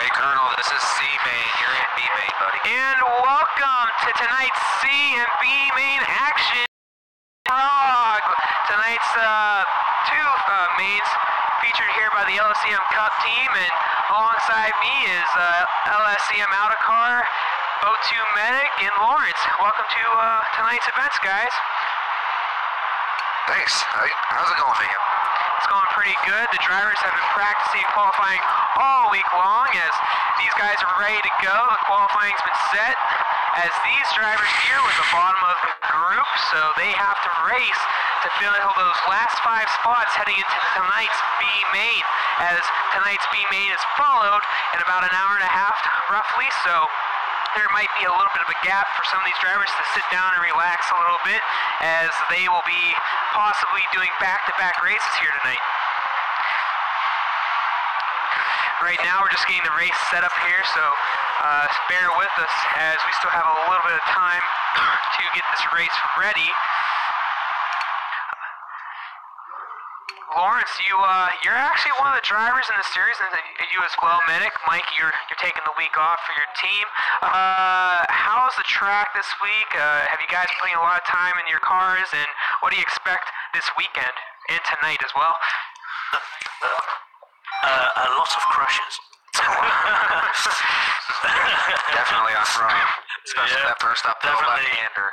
Hey, Colonel, this is C main. You're in B main, buddy. And welcome to tonight's C and B main action. Tonight's two mains featured here by the Lsem Cup team, and alongside me is Lsem Autocar, O2 Medic, and Lawrence. Welcome to tonight's events, guys. Thanks. How's it going, man? It's going pretty good. The drivers have been practicing qualifying all week long as these guys are ready to go. The qualifying's been set as these drivers here were the bottom of the group, so they have to race to fill those last 5 spots heading into tonight's B main, as tonight's B main is followed in about an hour and a half roughly, so there might be a little bit of a gap for some of these drivers to sit down and relax a little bit, as they will be possibly doing back-to-back races here tonight. Right now we're just getting the race set up here, so bear with us as we still have a little bit of time to get this race ready. Lawrence, you're actually one of the drivers in the series, and you as well, Medic. Mike, you're taking the week off for your team. How's the track this week? Have you guys putting a lot of time in your cars, and what do you expect this weekend and tonight as well? A lot of crashes. Definitely on front, especially that first uphill left-hander.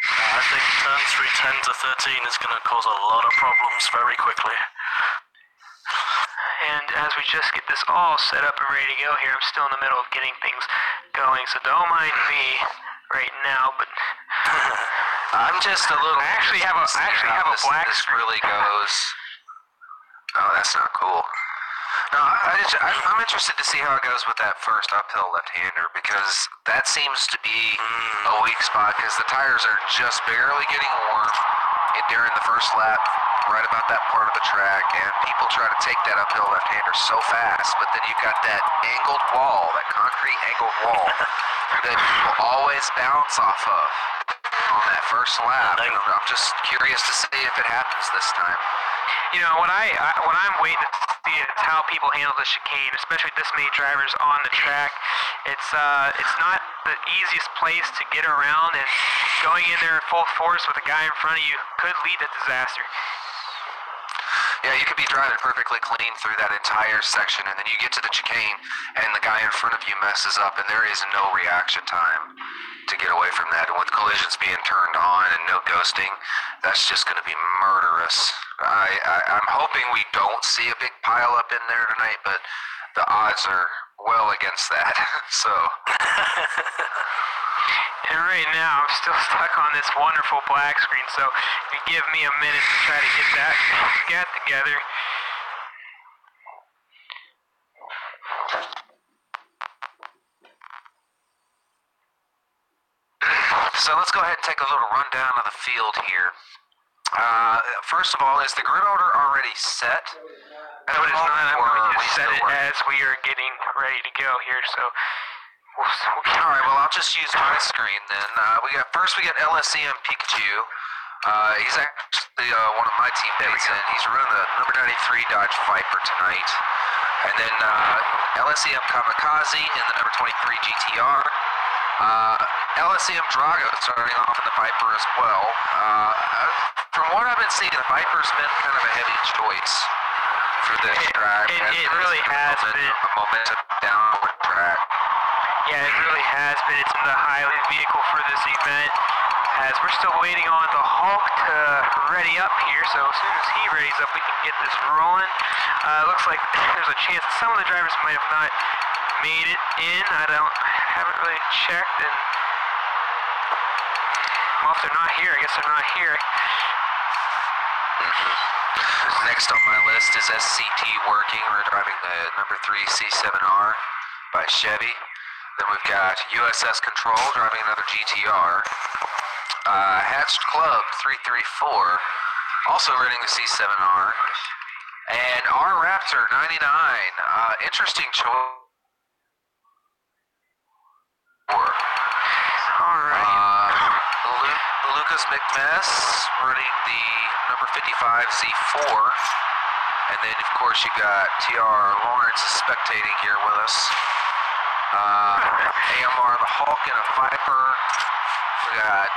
I think turn through 10 to 13 is going to cause a lot of problems very quickly. And as we just get this all set up and ready to go here, I'm still in the middle of getting things going, so don't mind me right now, but I'm just a little. I actually have a black this screen. really goes. Oh, that's not cool. No, I'm interested to see how it goes with that first uphill left-hander, because that seems to be a weak spot, because the tires are just barely getting warm during the first lap, right about that part of the track, and people try to take that uphill left-hander so fast, but then you've got that angled wall, that concrete angled wall, that people always bounce off of on that first lap. And I'm just curious to see if it happens this time. You know, what I'm waiting to see is how people handle the chicane, especially with this many drivers on the track. It's not the easiest place to get around, and going in there full force with a guy in front of you could lead to disaster. Yeah, you could be driving perfectly clean through that entire section, and then you get to the chicane, and the guy in front of you messes up, and there is no reaction time to get away from that. And with collisions being turned on and no ghosting, that's just going to be murderous. I'm hoping we don't see a big pile up in there tonight, but the odds are well against that. So. And right now, I'm still stuck on this wonderful black screen, so if you give me a minute to try to get that together. So let's go ahead and take a little rundown of the field here. First of all, is the grid order already set? No, it is not. I'm going to set it as we are getting ready to go here, so all right, well, I'll just use my screen then. We got Lsem Pikachu. He's actually one of my teammates, and he's running the number 93 Dodge Viper tonight. And then Lsem Kamikaze in the number 23 GTR. Lsem Drago starting off in the Viper as well. From what I've been seeing, the Viper's been kind of a heavy choice for this track. It really has been. A momentum downward track. Yeah, it really has been. It's been the highlight vehicle for this event, as we're still waiting on the Hulk to ready up here, so as soon as he readies up, we can get this rolling. Looks like there's a chance some of the drivers might have not made it in. Haven't really checked, and well, if they're not here, I guess they're not here. Next on my list is SCT working. We're driving the number 3 C7R by Chevy. Then we've got USS Control driving another GTR. Hatched Club 334, also running the C7R. And our Raptor 99, interesting choice. Alright. Lucas McMess running the number 55 Z4. And then, of course, you got TR Lawrence is spectating here with us. AMR the Hulk and a Viper. We got,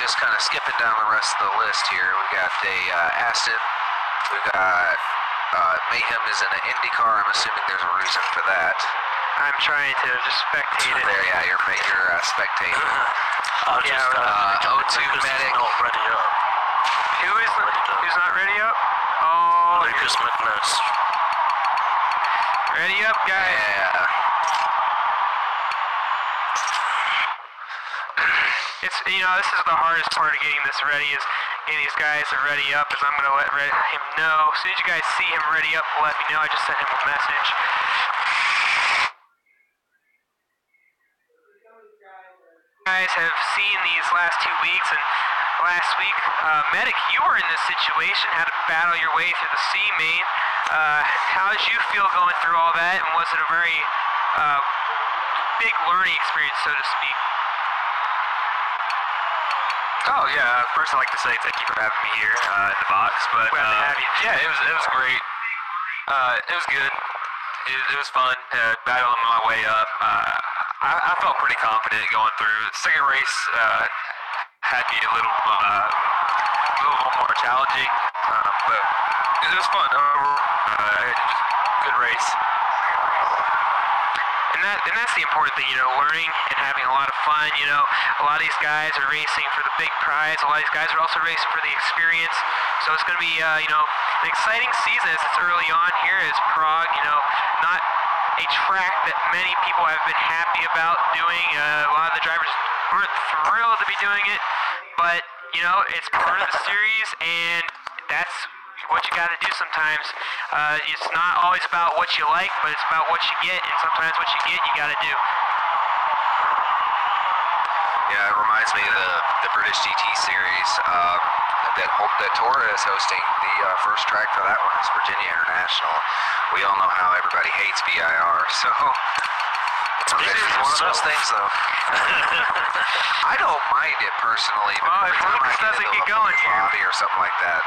just kind of skipping down the rest of the list here, we got a Aston. We got Mayhem is in an IndyCar. I'm assuming there's a reason for that. I'm trying to just spectate it. There, yeah, you're spectating. O2 Medic. Not ready up. Who's not ready up? Oh, Lucas McNess. ready up, guys. Yeah. It's, you know, this is the hardest part of getting this ready, is getting these guys to ready up, is I'm going to let him know. As soon as you guys see him ready up, let me know. I just sent him a message. You guys have seen these last 2 weeks, and last week, Medic, you were in this situation, had to battle your way through the C main. How did you feel going through all that, and was it a very big learning experience, so to speak? Oh yeah, first I'd like to say thank you for having me here in the box. But Glad to have you. yeah, it was great. It was good. It was fun battling my way up. I felt pretty confident going through. The second race had me a little more challenging, but it was fun. Good race. And that's the important thing, you know, learning and having a lot of fun. You know, a lot of these guys are racing for the big prize. A lot of these guys are also racing for the experience. So it's going to be, you know, an exciting season as it's early on here as Prague, you know, not a track that many people have been happy about doing. A lot of the drivers aren't thrilled to be doing it, but, you know, it's part of the series, and that's what you got to do sometimes. It's not always about what you like, but it's about what you get, and sometimes what you get, you got to do. Yeah, it reminds me of the British GT series that Torah is hosting. The first track for that one is Virginia International. We all know how everybody hates VIR, so it's one of those things, though. I don't mind it personally. Well, if Lucas doesn't get going here, lobby or something like that.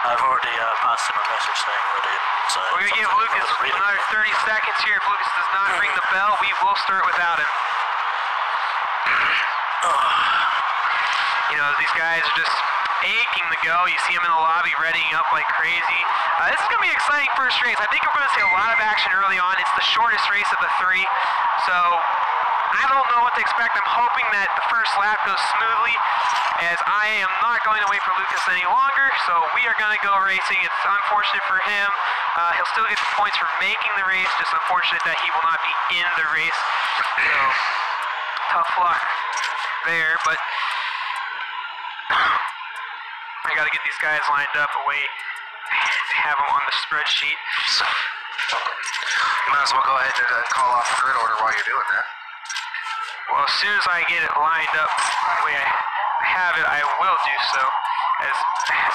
I've already passed him a message saying ready. So we're going to give Lucas another 30 seconds here. If Lucas does not ring the bell, we will start without him. You know, these guys are just aching to go. You see them in the lobby readying up like crazy. This is going to be an exciting first race. I think we're going to see a lot of action early on. It's the shortest race of the three, so I don't know what to expect. I'm hoping that the first lap goes smoothly, as I am not going to wait for Lucas any longer, so we are going to go racing. It's unfortunate for him. He'll still get the points for making the race, just unfortunate that he will not be in the race. So, tough luck there, but I got to get these guys lined up away, have them on the spreadsheet. So, you might as well go ahead and call off the grid order while you're doing that. Well, as soon as I get it lined up the way I have it, I will do so, as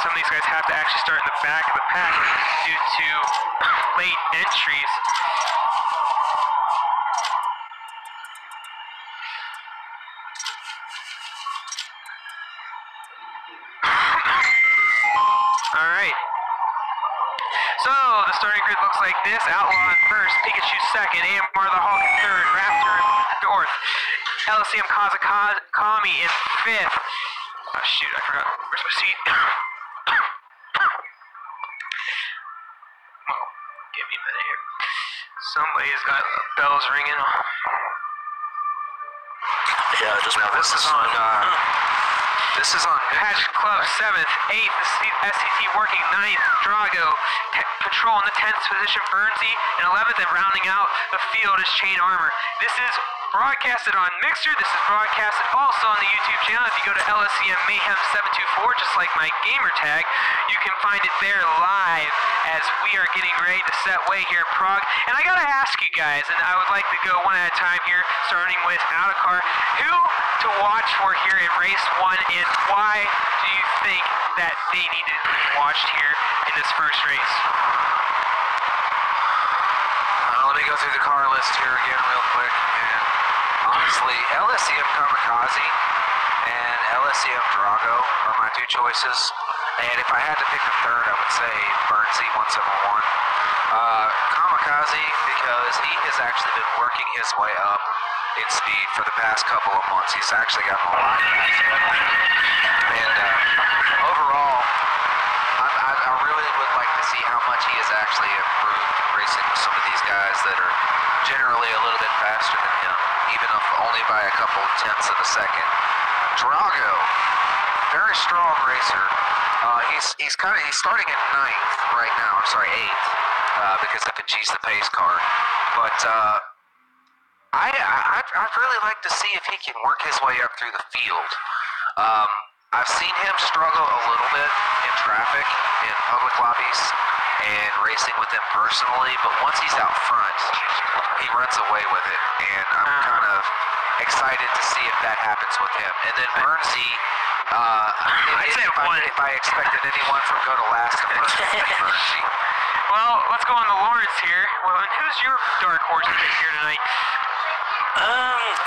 some of these guys have to actually start in the back of the pack due to late entries. Alright. So, the starting grid looks like this. Outlaw in first, Pikachu second, AMR the Hulk in third, Raptor in fourth, Lsem Kazakami in fifth. Oh shoot, I forgot. Where's my seat? Oh, give me a minute here. Somebody's got bells ringing. Yeah, just now this is on Patch Club 7th, 8th, SCT working 9th, Drago, Control in the 10th position, Bernsey, and 11th, and rounding out the field is Chain Armor. This is broadcasted on Mixer. This is broadcasted also on the YouTube channel. If you go to LSCM Mayhem 724, just like my gamer tag, you can find it there live as we are getting ready to set way here at Prague. And I gotta ask you guys, and I would like to go one at a time here, starting with Outcar, who to watch for here in race 1, and why do you think that they need to be watched here in this first race? Let me go through the car list here again real quick, and honestly, LSCM Kamikaze and LSCM Drago are my two choices. And if I had to pick a third, I would say Bernsey 171. Kamikaze, because he has actually been working his way up in speed for the past couple of months. He's actually gotten a lot faster. And overall, I really would like to see how much he has actually improved racing with some of these guys that are generally a little bit faster than him, even if only by a couple tenths of a second. Drago, very strong racer. He's starting at 9th right now. I'm sorry, 8th, because of Finchie's the pace car. But I'd really like to see if he can work his way up through the field. I've seen him struggle a little bit in traffic, in public lobbies, and racing with them personally, but once he's out front, he runs away with it, and I'm kind of excited to see if that happens with him. And then Bernsey, if I expected anyone from go to last to first, it would be Bernsey. Well, let's go on to Lawrence here. Well, and who's your dark horse pick here tonight?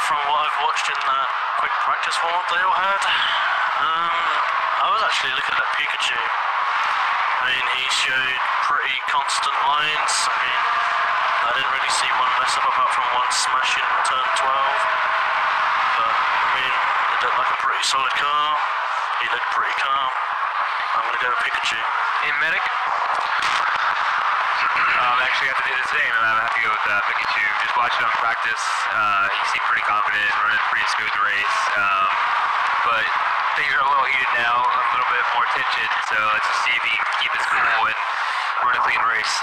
From what I've watched in that quick practice warm-up they all had, I was actually looking at Pikachu. I mean, he showed pretty constant lines. I mean, I didn't really see one mess up apart from one smash in turn 12. But, I mean, it looked like a pretty solid car. He looked pretty calm. I'm going to go with Pikachu. And Medic? Actually, I have to do the same, and I have to go with Pikachu. Just watching him practice, he seemed pretty confident, running a pretty smooth race. But things are a little heated now, a little bit more tension, so let's just see if he can keep his cool and run a clean race.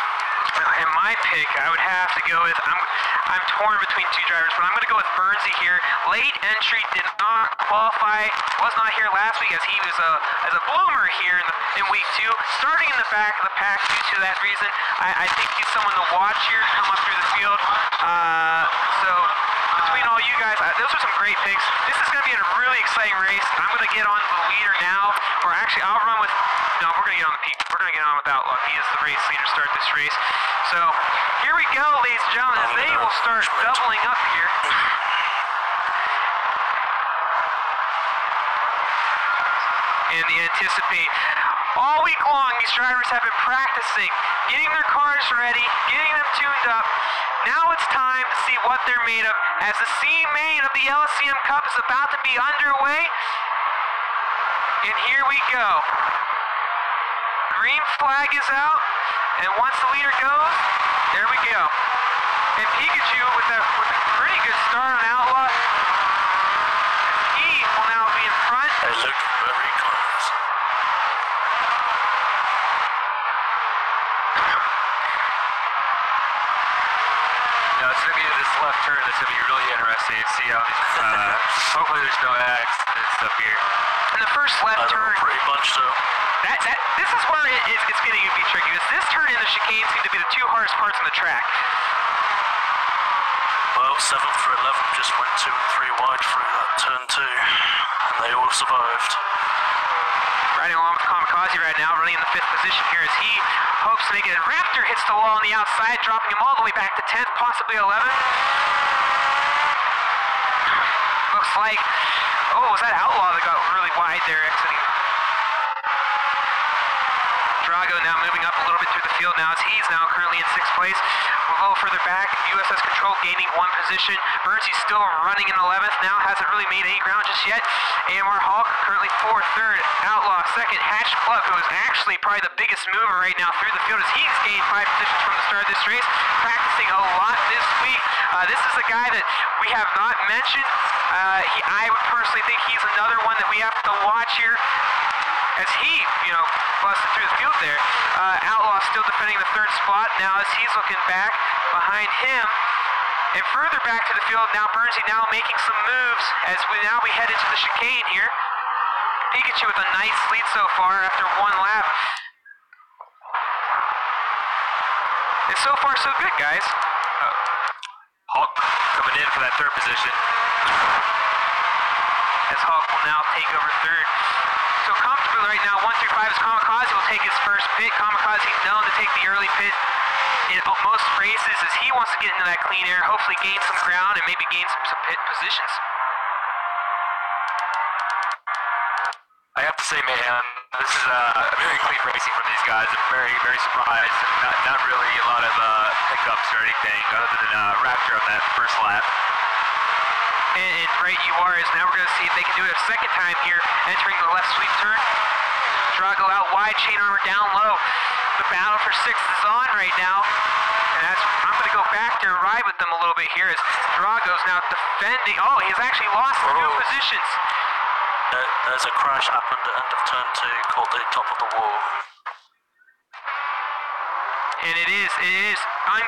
And my pick, I would have to go with, I'm torn between two drivers, but I'm going to go with Bernsey here. Late entry, did not qualify, was not here last week as he was as a bloomer here in week 2. Starting in the back of the pack due to that reason. I think he's someone to watch here come up through the field. So between all you guys, those are some great picks. This is going to be a really exciting race. I'm going to get on the leader now, or actually I'll run with, no, we're going to get on the peak. We're going to get on with Outlaw. He is the race leader to start this race. So here we go, ladies and gentlemen, as they will start doubling up here. And they anticipate. All week long, these drivers have been practicing, getting their cars ready, getting them tuned up. Now it's time to see what they're made of, as the C main of the Lsem Cup is about to be underway. And here we go. Green flag is out, and once the leader goes, there we go. And Pikachu with a pretty good start on Outlaw. He will now be in front. They look very close. Now it's going to be this left turn that's going to be really interesting to see how these, hopefully there's no accidents up here. And the first left turn. Pretty bunched though. This is where it's getting to be tricky. This turn and the chicane seem to be the two hardest parts on the track. Well, 7th through 11th just went 2 and 3 wide through that turn 2, and they all survived. Riding along with Kamikaze right now, running in the 5th position here as he hopes to make it. Raptor hits the wall on the outside, dropping him all the way back to 10th, possibly 11th. Looks like, was that Outlaw that got really wide there, exiting? Drago now moving up a little bit through the field now as he's now currently in 6th place. A little further back, USS Control gaining 1 position. Bernsey's still running in 11th now, hasn't really made any ground just yet. AMR Hulk currently 4th, 3rd, Outlaw 2nd, Hatch Club, who is actually probably the biggest mover right now through the field as he's gained 5 positions from the start of this race, practicing a lot this week. This is a guy that we have not mentioned. I would personally think he's another one that we have to watch here as he, busted through the field there. Outlaw still defending the 3rd spot now as he's looking back behind him. And further back to the field now, Bernsey now making some moves as we head into the chicane here. Pikachu with a nice lead so far after 1 lap. And so far so good, guys. Hawk coming in for that 3rd position. As Hawk will now take over 3rd. So comfortably right now, 1 through 5 as Kamikaze will take his first pit. Kamikaze known to take the early pit in most races as he wants to get into that clean air, hopefully gain some ground and maybe gain some pit positions. I have to say, man, this is very clean racing from these guys. I'm very, very surprised. Not really a lot of hiccups or anything other than Raptor on that first lap. And right you are, is now we're going to see if they can do it a second time here, entering the left sweep turn. Drago out wide, chain armor down low. The battle for sixth is on right now. And I'm going to go back there and ride with them a little bit here as Drago's now defending. Oh, he's actually lost the two positions. There's a crash happened at end of turn 2, caught the top of the wall. And it is on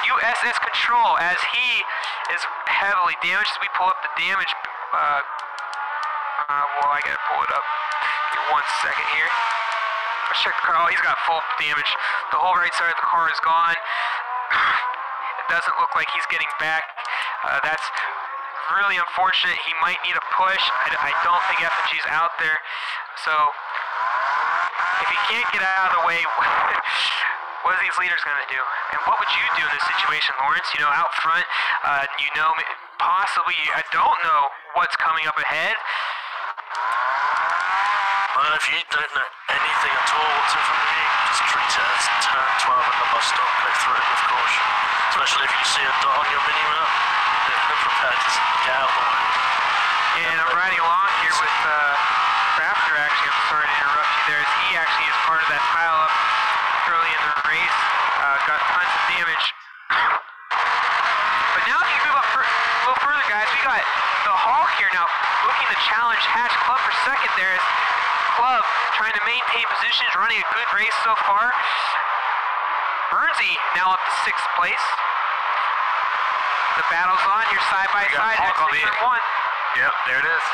USS Control as he is heavily damaged. As we pull up the damage, well, I gotta pull it up. Give me 1 second here. Let's check the car. Oh, he's got full damage. The whole right side of the car is gone. It doesn't look like he's getting back. That's really unfortunate. He might need a push. I don't think FNG's out there. So, if he can't get out of the way, what are these leaders going to do? And what would you do in this situation, Lawrence? You know, out front, possibly, I don't know what's coming up ahead. Well, if you don't know anything at all what's in front of you, just treat it as turn 12 at the bus stop. Go through it with caution. Especially if you see a dot on your mini-map, they're prepared to get out of the way. And I'm riding along here with Raptor, actually. I'm sorry to interrupt you there, as he actually is part of that pile-up early in the race. Got tons of damage. But now if you move up a little further, guys, we got the Hawk here now looking to challenge Hatch Club for second there. As Club trying to maintain positions, running a good race so far. Bernsey now up to 6th place. The battle's on here side by side. Hawk on the turn 1. Yep, there it is.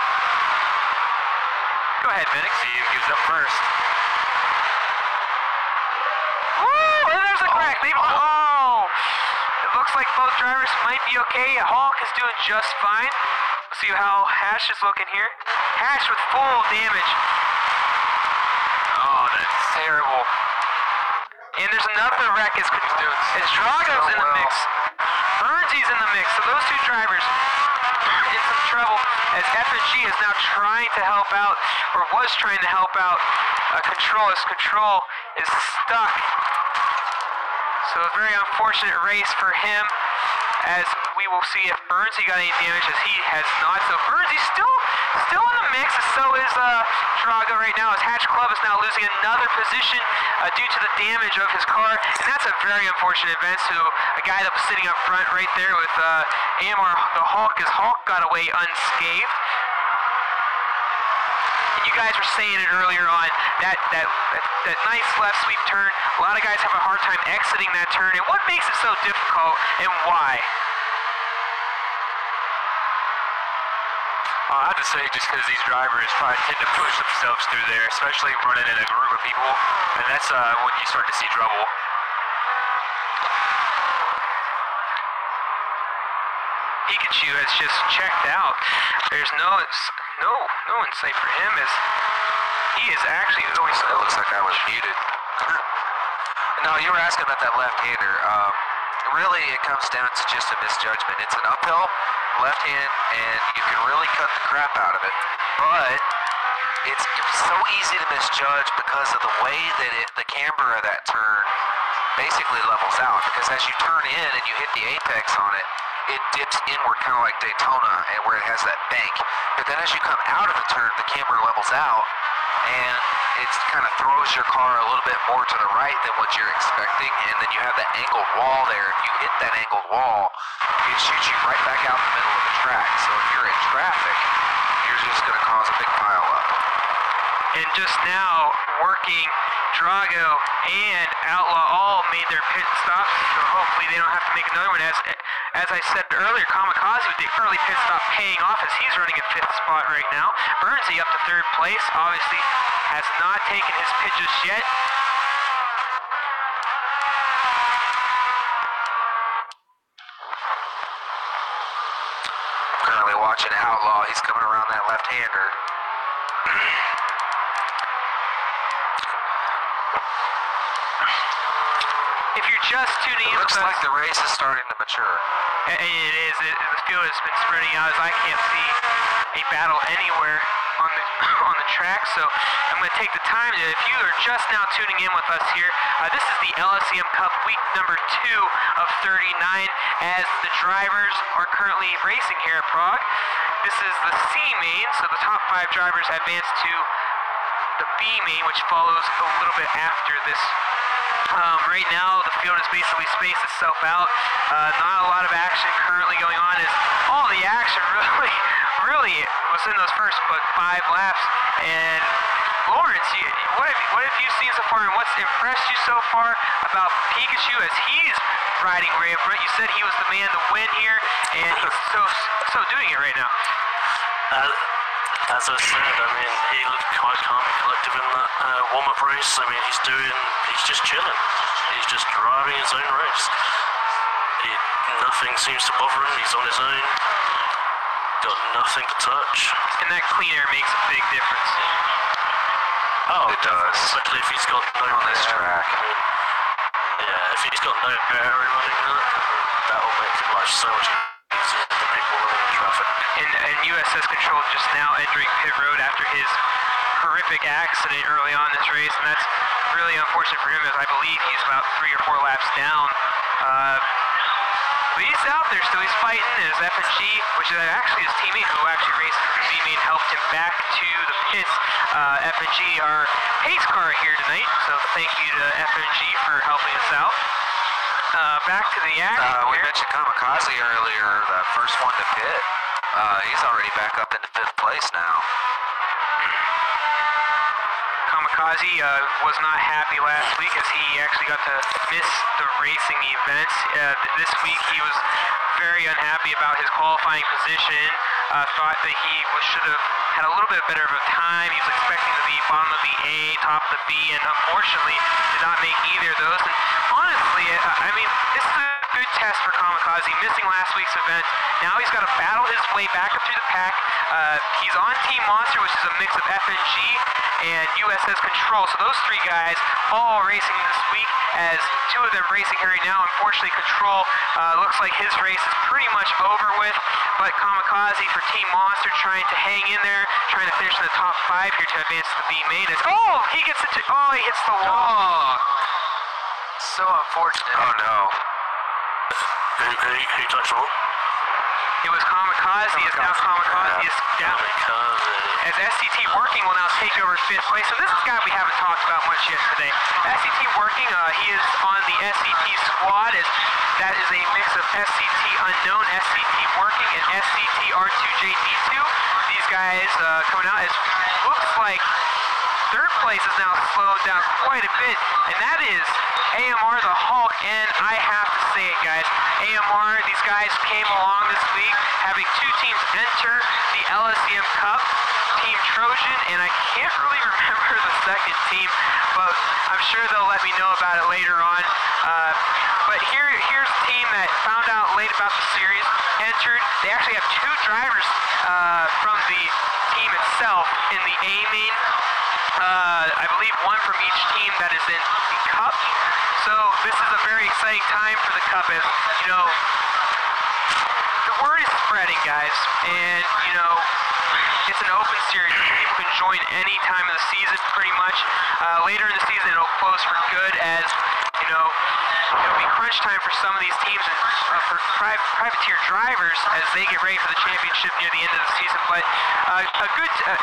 Go ahead, Medic. See who gives up first. Woo! And there's a crack. Oh! It looks like both drivers might be okay. Hawk is doing just fine. Let's see how Hash is looking here. Hash with full damage. Oh, that's terrible. And there's another wreck as Drago's in the mix. Bernsey's in the mix. So those two drivers in some trouble as FNG is now trying to help out, or was trying to help out Control, as Control is stuck. So a very unfortunate race for him, as we will see if Bernsey got any damage, as he has not. So Bernsey's still in the mix, and so is Drago right now, as Hatch Club is now losing another position due to the damage of his car. And that's a very unfortunate event to a guy that was sitting up front right there with AMR the Hawk, as Hawk got away unscathed. You guys were saying it earlier on, that nice left sweep turn. A lot of guys have a hard time exiting that turn. And what makes it so difficult, and why? I have to say, just because these drivers probably tend to push themselves through there, especially running in a group of people, and that's when you start to see trouble. Pikachu has just checked out. There's no insight for him, as he is actually going. It looks like I was muted. No, you were asking about that left-hander. Really, it comes down to just a misjudgment. It's an uphill left hand, and you can really cut the crap out of it. But it's so easy to misjudge because of the way that the camber of that turn basically levels out. Because as you turn in and you hit the apex on it, it dips inward, kind of like Daytona, and where it has that bank. But then as you come out of the turn, the camber levels out, and it kind of throws your car a little bit more to the right than what you're expecting, and then you have that angled wall there. If you hit that angled wall, it shoots you right back out in the middle of the track. So if you're in traffic, you're just going to cause a big pile up. And just now, working, Drago and Outlaw all made their pit stops, so hopefully they don't have to make another one. As I said earlier, Kamikaze with the early pit stop paying off, as he's running in 5th spot right now. Bernsey up to 3rd place, obviously has not taken his pit just yet. Currently watching Outlaw, he's coming around that left-hander. If you're just tuning in, it looks like the race is starting to mature. It is. The field has been spreading out, as I can't see a battle anywhere. on the track. So I'm going to take the time to, if you are just now tuning in with us here, this is the LSEM Cup week number 2 of 39 as the drivers are currently racing here at Prague. This is the C main, so the top 5 drivers advance to the B main, which follows a little bit after this. Right now, the field has basically spaced itself out. Not a lot of action currently going on. As all the action really was in those first 5 laps. And Lawrence, what have you seen so far, and what's impressed you so far about Pikachu as he's riding way up front? You said he was the man to win here, and he's so doing it right now. As I said, I mean, he looked quite calm and collective in that warm-up race. I mean, he's just chilling. He's just driving his own race. Nothing seems to bother him. He's on his own. Got nothing to touch. And that clean air makes a big difference. Oh, it does. Especially if he's got no on this air. track. I mean, yeah, if he's got no air running that will make life so much easier for people running in traffic. And USS Control just now entering pit road after his horrific accident early on in this race, and that's really unfortunate for him, as I believe he's about 3 or 4 laps down. But he's out there still. He's fighting. His F&G, which is actually his teammate who actually raced the B-main, helped him back to the pits. F&G, our pace car here tonight, so thank you to F&G for helping us out. Back to the action. We mentioned Kamikaze earlier, that first one to pit. He's already back up into 5th place now. Kamikaze was not happy last week as he actually got to miss the racing events. This week he was very unhappy about his qualifying position. Thought that he should have had a little bit better of a time. He was expecting to be bottom of the A, top of the B, and unfortunately did not make either of those. And honestly, I mean, this is a good test for Kamikaze. Missing last week's event. Now he's got to battle his way back up through the pack. He's on Team Monster, which is a mix of F&G and USS Control. So those 3 guys all racing this week, as 2 of them racing here right now. Unfortunately, Control looks like his race is pretty much over with, but Kamikaze for Team Monster trying to hang in there, trying to finish in the top 5 here to advance to the B main. He hits the wall. So unfortunate. Oh no. Who touched the wall? It was Kamikaze. It's now Kamikaze is down. As SCT Working will now take over 5th place. So this is a guy we haven't talked about much yet today. SCT Working, he is on the SCT squad. That is a mix of SCT Unknown, SCT Working, and SCT R2JD2. These guys coming out, looks like 3rd place is now slowed down quite a bit, and that is AMR the Hulk. And I have to say it, guys, AMR, these guys came along this week having 2 teams enter the LSEM Cup, Team Trojan, and I can't really remember the second team, but I'm sure they'll let me know about it later on. But here's a team that found out late about the series, entered. They actually have 2 drivers from the team itself in the A main. I believe 1 from each team that is in the Cup. So this is a very exciting time for the Cup, as, you know, the word is spreading, guys, and, you know, it's an open series. People can join any time of the season, pretty much. Later in the season, it'll close for good, as, you know, it'll be crunch time for some of these teams and for privateer drivers as they get ready for the championship near the end of the season. But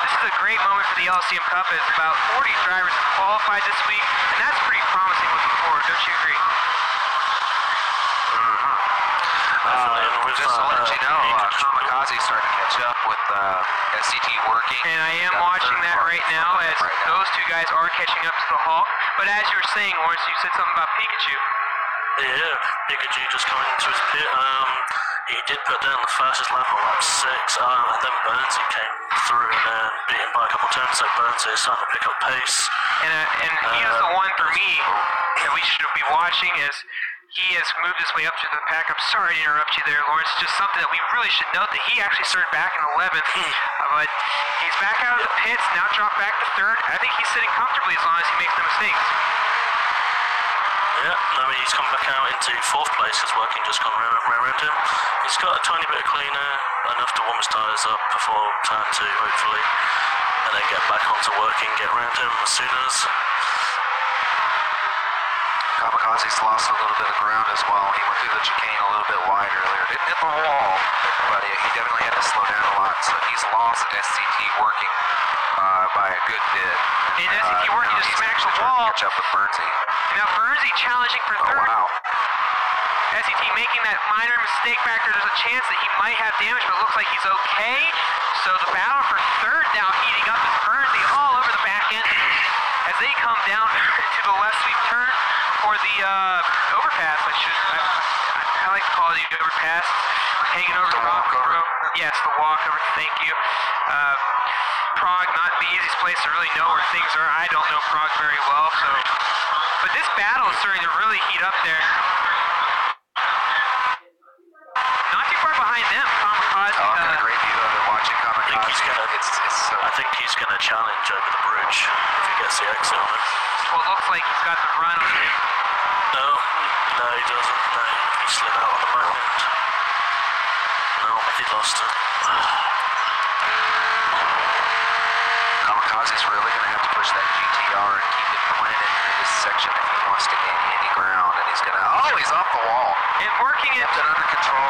this is a great moment for the LSEM Cup, as about 40 drivers have qualified this week, and that's pretty promising looking forward. Don't you agree? Just to let you know, Kamikaze starting to catch up with SCT Working. And I am watching that right now, as those 2 guys are catching up to the Hulk. But as you were saying, Lawrence, you said something about Pikachu. Yeah, Pikachu just coming into his pit. He did put down the fastest lap on lap 6, and then Burnsy came through and beat him by a couple of turns, so Burnsy is starting to pick up pace. And he is the one for me that we should be watching, as he has moved his way up to the pack. I'm sorry to interrupt you there, Lawrence. Just something that we really should note, that he actually started back in 11th, but he's back out of the pits, now dropped back to 3rd. I think he's sitting comfortably as long as he makes no mistakes. Yeah, I mean, he's come back out into 4th place because working just gone round him. He's got a tiny bit of cleaner, enough to warm his tyres up before turn 2, hopefully, and then get back onto working, get round him as soon as. Kamikaze's lost a little bit of ground as well. He went through the chicane a little bit wide earlier. Didn't hit the wall, but he definitely had to slow down a lot. So he's lost SCT working by a good bit. And SCT working just smacked the wall. Catch up with Bernsey. Now Bernsey challenging for third. Oh, wow. SCT making that minor mistake back there. There's a chance that he might have damage, but it looks like he's okay. So the battle for third now heating up as Bernsey all over the back end as they come down to the left sweep turn for the overpass. I like to call it the overpass. Hanging over the walkover. Yes, the walkover. Thank you. Prague, not the easiest place to really know where things are. I don't know Prague very well, so. But this battle is starting to really heat up there. Not too far behind them, Kamikaze. Oh, I've got a great view of it watching Kamikaze. I think he's gonna challenge over the bridge if he gets the exit on him. Well, it looks like he's got the run on him. No, he doesn't. No, he slid out on the back end. No, he lost it. Kamikaze's really going to have to push that GTR and keep it planted through this section if he wants to gain any ground. And he's going to, he's off the wall. And working it. Kept it under control.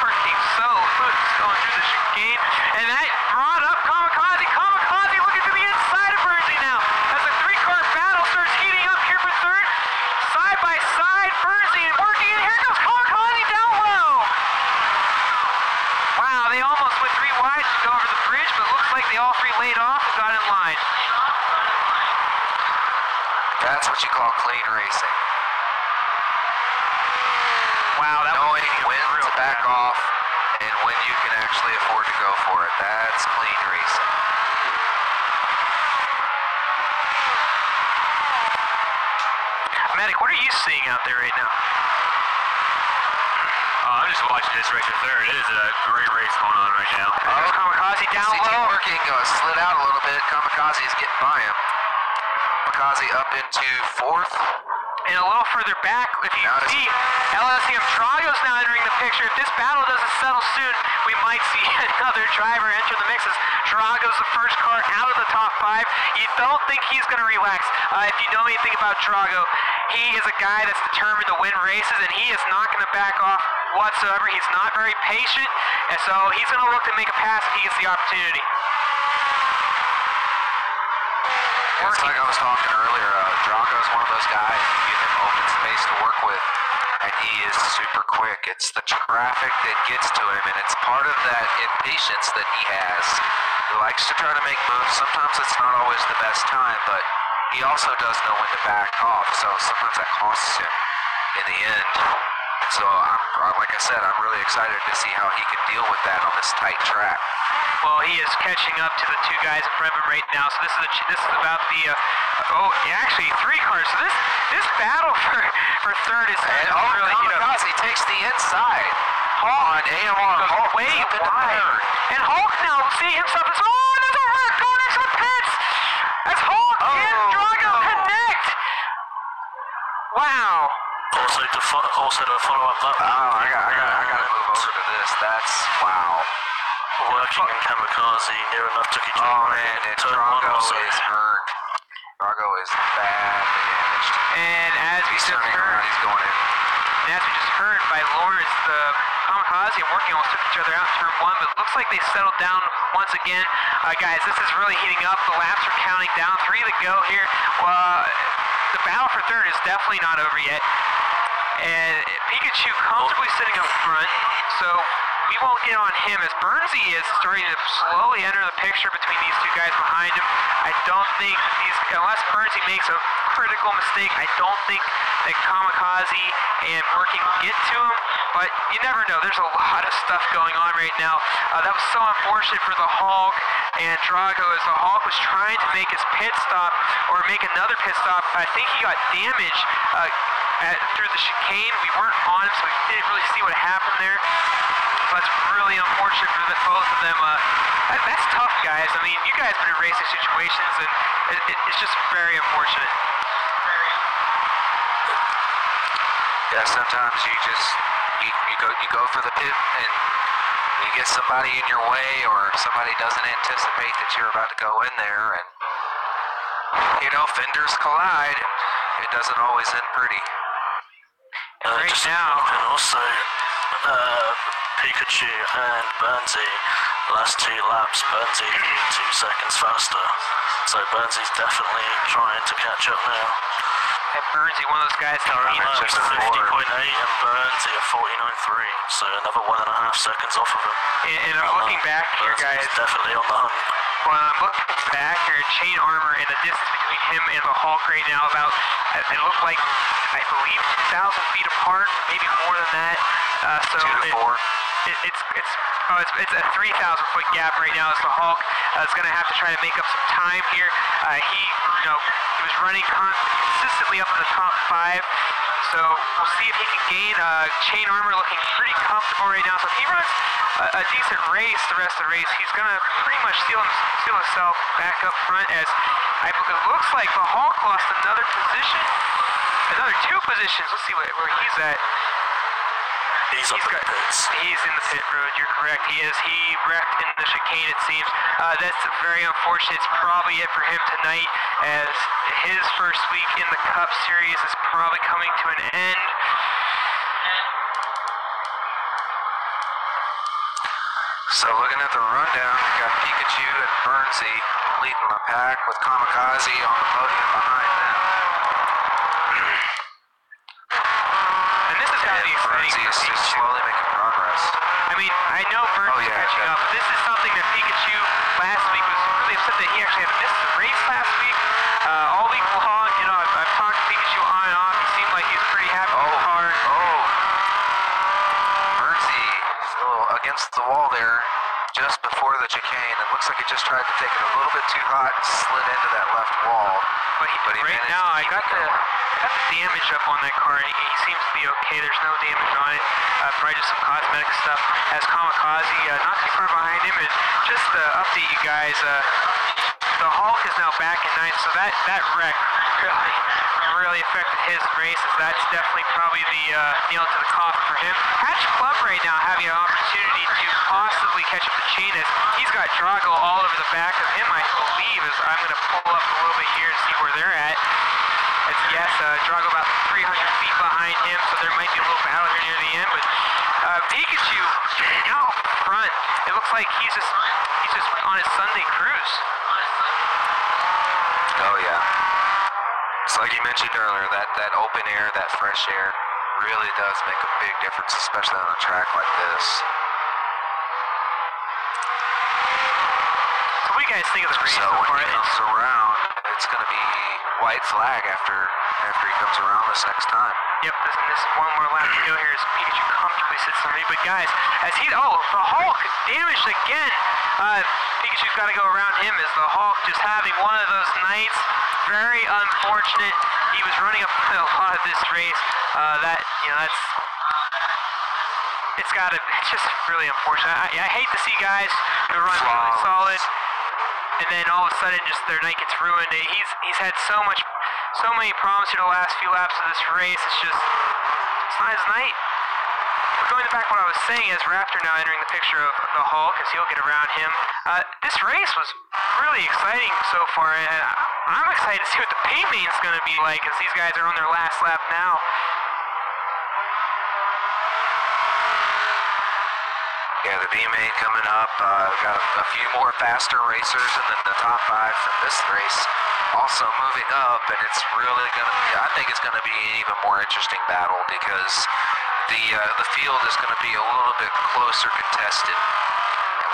Working so good. Going through the chicane. And that brought up Kamikaze. Kamikaze looking to the inside of Bernsey now. As the 3-car battle starts heating up here for third. Side by side, Bernsey and working. And here comes Kamikaze down low. Wow, they almost went 3 wide to go over the bridge, but it looks like they all 3 laid off and got in line. That's what you call clean racing. Wow, that knowing was when to back off and when you can actually afford to go for it. That's clean racing. Medic, what are you seeing out there right now? I'm just watching this race for third. It is a great race going on right now. Oh, Kamikaze down CT low. working, slid out a little bit. Kamikaze is getting by him. Kamikaze up into 4th. And a little further back, if you see, Lsem Drago's now entering the picture. If this battle doesn't settle soon, we might see another driver enter the mixes. Drago's the first car out of the top 5. You don't think he's going to relax. If you know anything about Drago, he is a guy that's determined to win races, and he is not going to back off whatsoever. He's not very patient, and so he's going to look to make a pass if he gets the opportunity. It's like I was talking earlier, Drago is one of those guys, you give him open space to work with, and he is super quick. It's the traffic that gets to him, and it's part of that impatience that he has. He likes to try to make moves. Sometimes it's not always the best time, but he also does know when to back off, so sometimes that costs him in the end. So, like I said, I'm really excited to see how he can deal with that on this tight track. Well, he is catching up to the 2 guys in front of him right now. So this is about the actually 3 cars. So this battle for third is really Kamikaze takes the inside. Hulk on AMR. Hulk way up into wide. third. And Hulk now see himself as there's a wreck going into the pits as Hulk and Drago connect. Wow. Also to follow up that. I gotta move over to this. That's wow. Working in Kamikaze, near enough took each other. Oh man, and Drago is hurt. Drago is badly damaged. And as we He's just turning heard, around, he's going in. and as we just heard by Lawrence, the Kamikaze and working almost took each other out in turn 1, but it looks like they settled down once again. Guys, this is really heating up. The laps are counting down. 3 to go here. The battle for third is definitely not over yet. And Pikachu comfortably sitting up front, so we won't get on him as Bernsey is starting to slowly enter the picture between these 2 guys behind him. I don't think that unless Bernsey makes a critical mistake, I don't think that Kamikaze and Working get to him, but you never know. There's a lot of stuff going on right now. That was so unfortunate for the Hulk and Drago as the Hulk was trying to make his pit stop or make another pit stop. I think he got damaged through the chicane. We weren't on him, so we didn't really see what happened there. So that's really unfortunate for both of them. That's tough, guys. I mean, you guys have been in racing situations, and it's just very unfortunate. Yeah, sometimes you go for the pit and you get somebody in your way, or somebody doesn't anticipate that you're about to go in there, and fenders collide. It doesn't always end pretty. Right just now, and also Pikachu and Burnsy, last 2 laps, Burnsy 2 seconds faster. So Burnsy's definitely trying to catch up now. and Burnsy, one of those guys that Current needs laps to 50.8 and Burnsy at 49.3, so another 1.5 seconds off of him. And I'm looking back here, guys. Burnsy's definitely on the hunt. When I'm looking back here, chain armor and the distance between him and the Hulk right now, about, it looked like, I believe, 2,000 feet apart, maybe more than that. So 2 to 4. It's a 3,000 foot gap right now as the Hulk is going to have to try to make up some time here. He was running consistently up in the top 5. So we'll see if he can gain. Chain armor looking pretty comfortable right now. So if he runs a decent race the rest of the race, he's going to pretty much seal himself back up front, as it looks like the Hulk lost another position, another 2 positions. Let's see where he's at. He's in the pits. He's in the pit road, you're correct. He is. He wrecked in the chicane, it seems. That's very unfortunate. It's probably it for him tonight, as his first week in the Cup Series is probably coming to an end. So looking at the rundown, we got Pikachu and Burnsy leading the pack, with Kamikaze on the podium behind them. And this is gotta be exciting Burnsy for is Pikachu. just slowly making progress. I mean, I know Burns is catching up, but this is something that Pikachu last week was really upset that he actually had missed the race last week. All week long, I've talked to Pikachu on and off. He seemed like he was pretty happy with the car. Burnsy is a little against the wall there just before the chicane. It looks like he just tried to take it a little bit too hot and slid into that left wall. But he right managed now, to I keep got it the going. damage up on that car, and he seems to be okay. There's no damage on it. Probably just some cosmetic stuff. As Kamikaze, not too far behind him. And just to update you guys, the Hulk is now back in 9th, so that wreck really affected his races. That's definitely probably the nail to the coffin for him. Hatch Club right now having an opportunity to possibly catch up to Chain, as he's got Drago all over the back of him, I believe, as I'm going to pull up a little bit here to see where they're at. As yes, Drago about 300 feet behind him, so there might be a little battle here near the end, but Pikachu out front. It looks like he's just on his Sunday cruise. Oh yeah. It's like you mentioned earlier, that open air, that fresh air really does make a big difference, especially on a track like this. So what do you guys think of the race So so when far? he comes around, it's going to be white flag after he comes around this next time. Yep, this is one more lap to go here as Pikachu comfortably sits in the lead. But guys, as the Hulk damaged again. Pikachu's got to go around him, as the Hulk just having one of those nights. Very unfortunate. He was running up a lot of this race. It's just really unfortunate. I hate to see guys who run really solid, and then all of a sudden just their night gets ruined. He's had so many problems here the last few laps of this race. It's not his night. But going back to what I was saying, as Raptor now entering the picture of the Hulk, as he'll get around him. This race was really exciting so far, and I'm excited to see what the paint main's going to be like, as these guys are on their last lap now. Yeah, the B-Main coming up. Got a few more faster racers, and then the top 5 from this race also moving up, and it's really going to be, I think it's going to be an even more interesting battle, because the field is going to be a little bit closer contested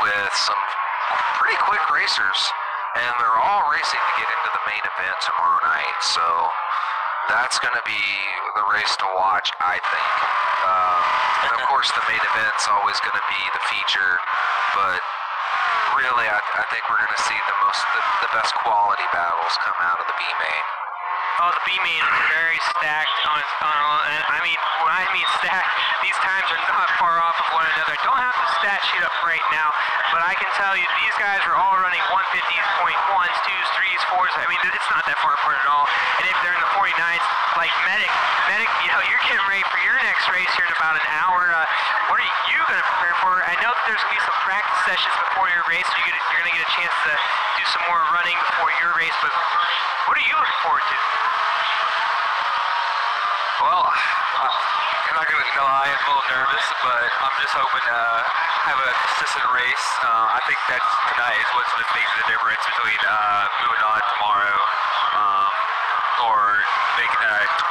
with some pretty quick racers, and they're all racing to get into the main event tomorrow night, so that's going to be the race to watch, I think. And of course, the main event's always going to be the feature, but really, I think we're going to see the best quality battles come out of the B-Main. Oh, the B main is very stacked on its and I mean, when I mean stacked, these times are not far off of one another. I don't have the stat sheet up right now, but I can tell you these guys are all running 150.1s, 2s, 3s, 4s. I mean, it's not that far apart at all. And if they're in the 49s, like Medic, you know, you're getting ready for your next race here in about an hour. What are you going to prepare for? I know that there's going to be some practice sessions before your race. So you're going to get a chance to do some more running before your race, but what are you looking forward to? Well, I'm not gonna lie, I'm a little nervous, but I'm just hoping to have a consistent race. I think that tonight is what's going to make the difference between moving on tomorrow or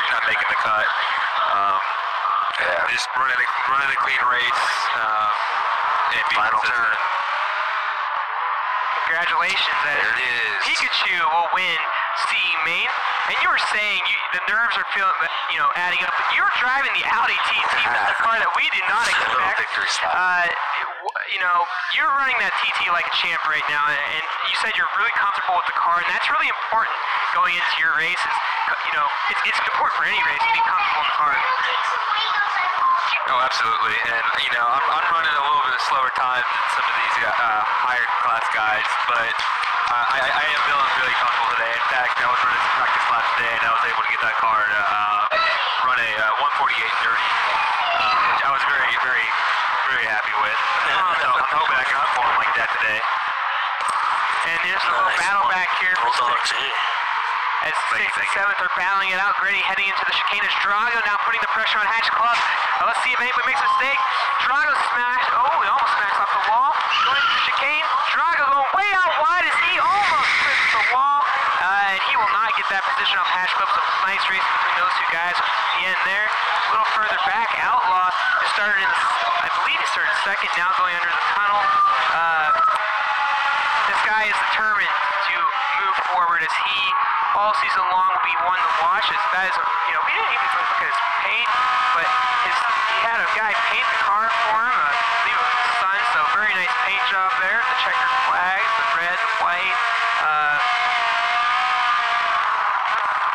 not making the cut. Just running a clean race and being Final consistent. turn. Congratulations, There it is. Pikachu will win C main. And you were saying the nerves are feeling, you know, adding up. But you were driving the Audi TT, the car that we did not Little expect. victory slap. You know, you're running that TT like a champ right now, and you said you're really comfortable with the car, and that's really important going into your races. You know, it's important for any race to be comfortable in the car. Oh, absolutely. And, you know, I'm running a little bit slower time than some of these higher class guys, but I am feeling really comfortable today. In fact, I was running some practice laps today, and I was able to get that car to run a 148 dirty, which I was very, very, very happy with. So I'm hoping I can perform like that today. And there's a little battle back here. Well done to you. As 6th and 7th are battling it out. Grady heading into the chicane. As Drago now putting the pressure on Hatch Club. Let's see if anybody makes a mistake. Drago smashed. Oh, he almost smashed off the wall. Going to the chicane. Drago going way out wide as he almost clips the wall. And he will not get that position off Hatch Club. So nice race between those two guys at the end there. A little further back, Outlaw has started in the, I believe he started second, now going under the tunnel. This guy is determined to move forward as he all season long will be one to watch. As that is, you know, we didn't even look at his paint, but he had a guy paint the car for him. I believe it was his son. So very nice paint job there. The checkered flags, the red, the white.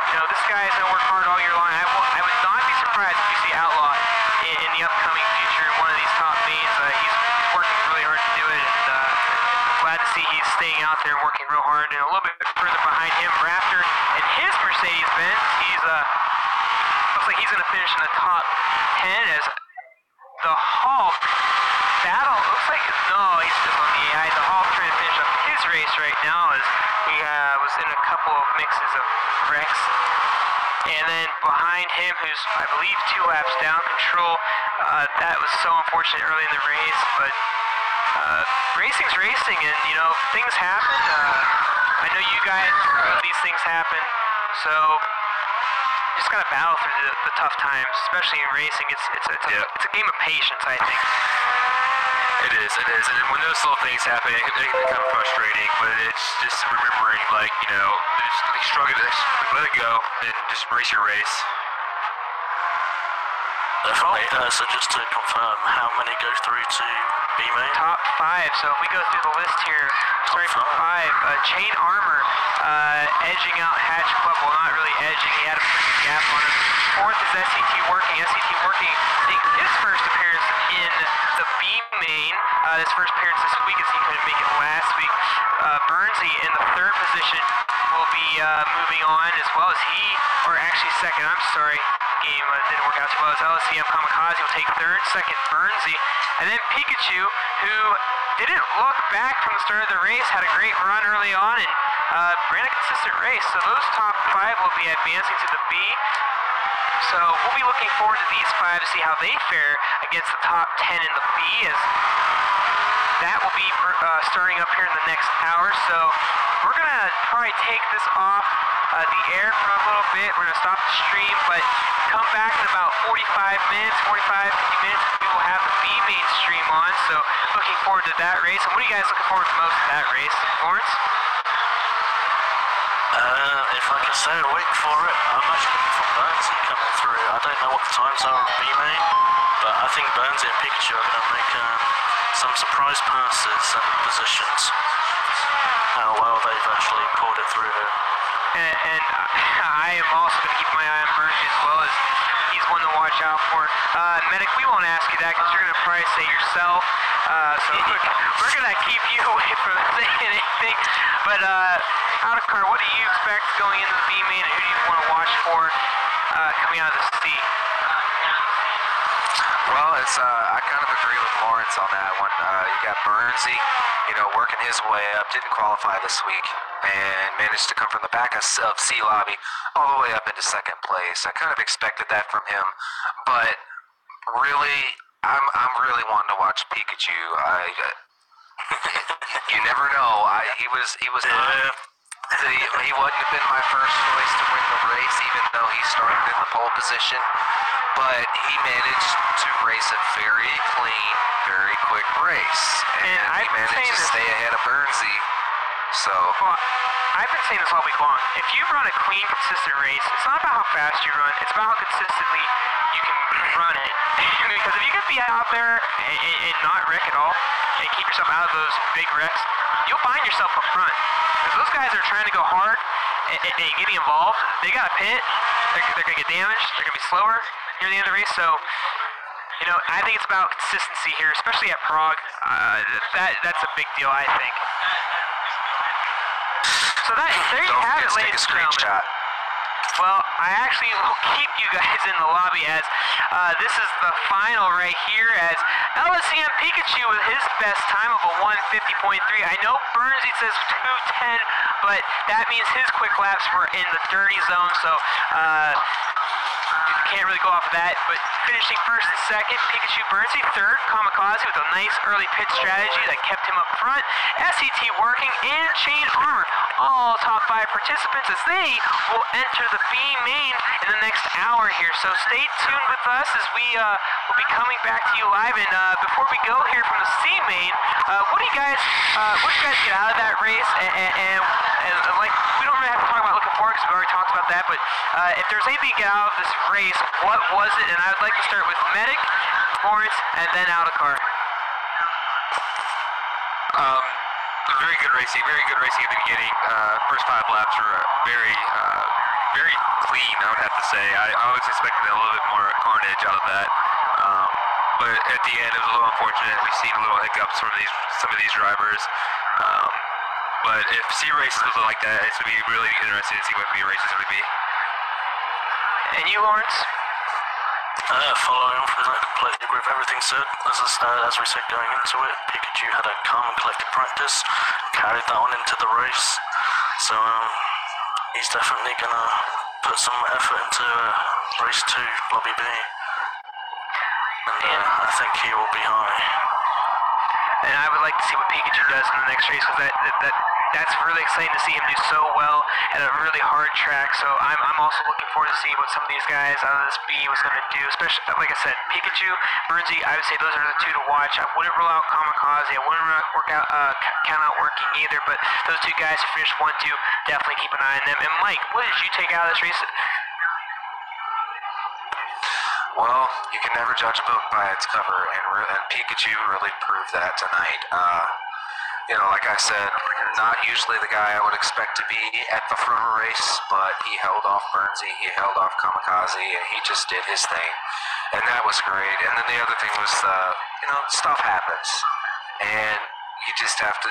You know, this guy is gonna work hard all year long. I would not be surprised if you see Outlaw in the upcoming future in one of these top mains. He's working really hard to do it, and glad to see he's staying out there and working real hard. And a little bit further behind him, Raptor and his Mercedes-Benz. He's looks like he's gonna finish in the top 10 as the Hulk battle. Looks like no, he's just on the AI. The Hulk trying to finish up his race right now as he was in a couple of mixes of wrecks. And then behind him, who's I believe 2 laps down, Control. That was so unfortunate early in the race, but racing's racing, and you know things happen. I know you guys, these things happen, so you just gotta battle through the tough times, especially in racing. It's a game of patience, I think. It is, and when those little things happen, it can become frustrating, but it's just remembering, like, you know, just struggle, let it go, and just race your race. Definitely. So just to confirm, how many go through to B main? Top 5. So if we go through the list here, starting from 5, Chain Armor edging out Hatch Club. Well, not really edging. He had a pretty good gap on him. 4th is SCT Working. SCT Working making his first appearance in the B main. His first appearance this week as he couldn't make it last week. Burnsy in the 3rd position will be moving on as well as he, or actually 2nd. I'm sorry. Game didn't work out as well as LSEM Kamikaze will take 3rd, 2nd Burnsy, and then Pikachu, who didn't look back from the start of the race, had a great run early on and ran a consistent race. So those top 5 will be advancing to the B. So we'll be looking forward to these 5 to see how they fare against the top 10 in the B, as that will be starting up here in the next hour. So we're gonna probably take this off the air for a little bit. We're gonna stop the stream, but come back in about 45 minutes, 45, 50 minutes. We will have the B main stream on. So looking forward to that race. And what are you guys looking forward to most of that race, Lawrence? If I can stay awake for it, I'm actually looking for Burnsy coming through. I don't know what the times are on B main, but I think Burnsy and Pikachu are going to make some surprise passes and positions. How well they've actually pulled it through here. and I am also going to keep my eye on Bernie as well, as he's one to watch out for. Medic, we won't ask you that because you're going to probably say yourself. So we're going to keep you away from saying anything. But out of car, what do you expect going into the B main, and who do you want to watch for coming out of the C? Well, I kind of agree with Lawrence on that one. You got Bernsey, working his way up, didn't qualify this week, and managed to come from the back of C lobby all the way up into second place. I kind of expected that from him, but really, I'm really wanting to watch Pikachu. You never know. He wasn't have been my first choice to win the race, even though he started in the pole position. But he managed to race a very clean, very quick race, and he managed to stay ahead of Bernsey. So. Well, I've been saying this all week long. If you run a clean, consistent race, it's not about how fast you run. It's about how consistently you can run it. Because if you can be out there and not wreck at all, and keep yourself out of those big wrecks, you'll find yourself up front. Because those guys are trying to go hard and getting involved. They got a pit. They're going to get damaged. They're going to be slower near the end of the race. So, I think it's about consistency here, especially at Prague. That's a big deal, I think. So there you have it, ladies and gentlemen. Well, I actually will keep you guys in the lobby as this is the final right here, as Lsem Pikachu with his best time of a 150.3. I know Bernsey says 210, but that means his quick laps were in the dirty zone, so can't really go off of that. But finishing first and second, Pikachu. Bernsey third, Kamikaze with a nice early pit strategy that kept him up front. SET working, and Chain Armor, all top 5 participants, as they will enter the B main in the next hour here. So stay tuned with us as we will be coming back to you live. And before we go here from the C main, what do you guys get out of that race? And like, we don't really have to talk about looking forward because we already talked about that. But if there's anything to get out of this race, what was it? And I would like to start with Medic, Lawrence, and then Outcar. Very good racing at the beginning. First 5 laps were very clean, I would have to say. I was expecting a little bit more carnage out of that. But at the end, it was a little unfortunate. We've seen little hiccups from some of these drivers. But if C races was like that, it's going to be really interesting to see what B races would be. And you, Lawrence? Following on from that, completely agree with everything said. As we said going into it, Pikachu had a calm and collected practice, carried that on into the race. So he's definitely going to put some effort into race 2, Lobby B. And I think he will be high. And I would like to see what Pikachu does in the next race, because that's really exciting to see him do so well at a really hard track. So I'm also looking forward to see what some of these guys out of this B was going to do. Especially, like I said, Pikachu, Bernsey, I would say those are the 2 to watch. I wouldn't rule out Kamikaze. I wouldn't count out working either. But those 2 guys who finished 1-2, definitely keep an eye on them. And Mike, what did you take out of this race? Well, you can never judge a book by its cover, and Pikachu really proved that tonight. Like I said, not usually the guy I would expect to be at the front of a race, but he held off Bernsey, he held off Kamikaze, and he just did his thing, and that was great. And then the other thing was, stuff happens, and you just have to,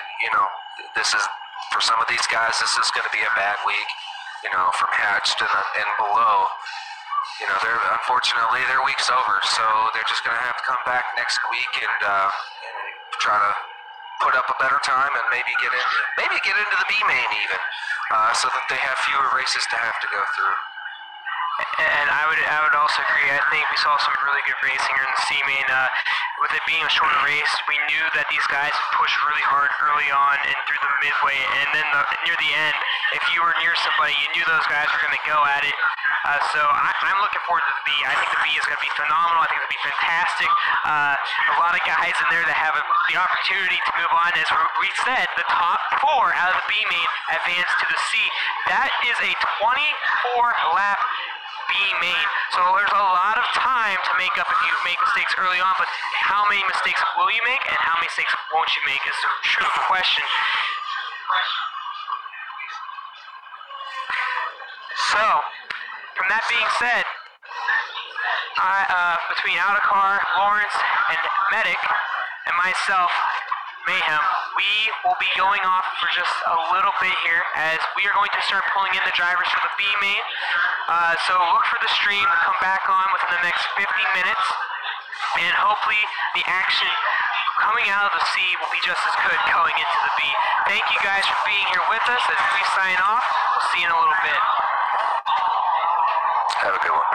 this is, for some of these guys, this is going to be a bad week, from hatched and below. Unfortunately, their week's over, so they're just going to have to come back next week and try to put up a better time and maybe get into the B main even, so that they have fewer races to have to go through. And I would also agree. I think we saw some really good racing here in the C main. With it being a shorter race, we knew that these guys would push really hard early on and through the midway, and then near the end, if you were near somebody, you knew those guys were going to go at it. So I'm looking forward to the B. I think the B is going to be phenomenal. I think it'll be fantastic. A lot of guys in there that have the opportunity to move on. As we said, the top 4 out of the B main advance to the C. That is a 24-lap B main. So there's a lot of time to make up if you make mistakes early on, but how many mistakes will you make and how many mistakes won't you make is the true question. So, from that being said, between Autocar, Lawrence, and Medic, and myself, Mayhem, we will be going off for just a little bit here as we are going to start pulling in the drivers for the B main. So look for the stream to come back on within the next 50 minutes, and hopefully the action coming out of the C will be just as good going into the B. Thank you guys for being here with us as we sign off. We'll see you in a little bit. Have a good one.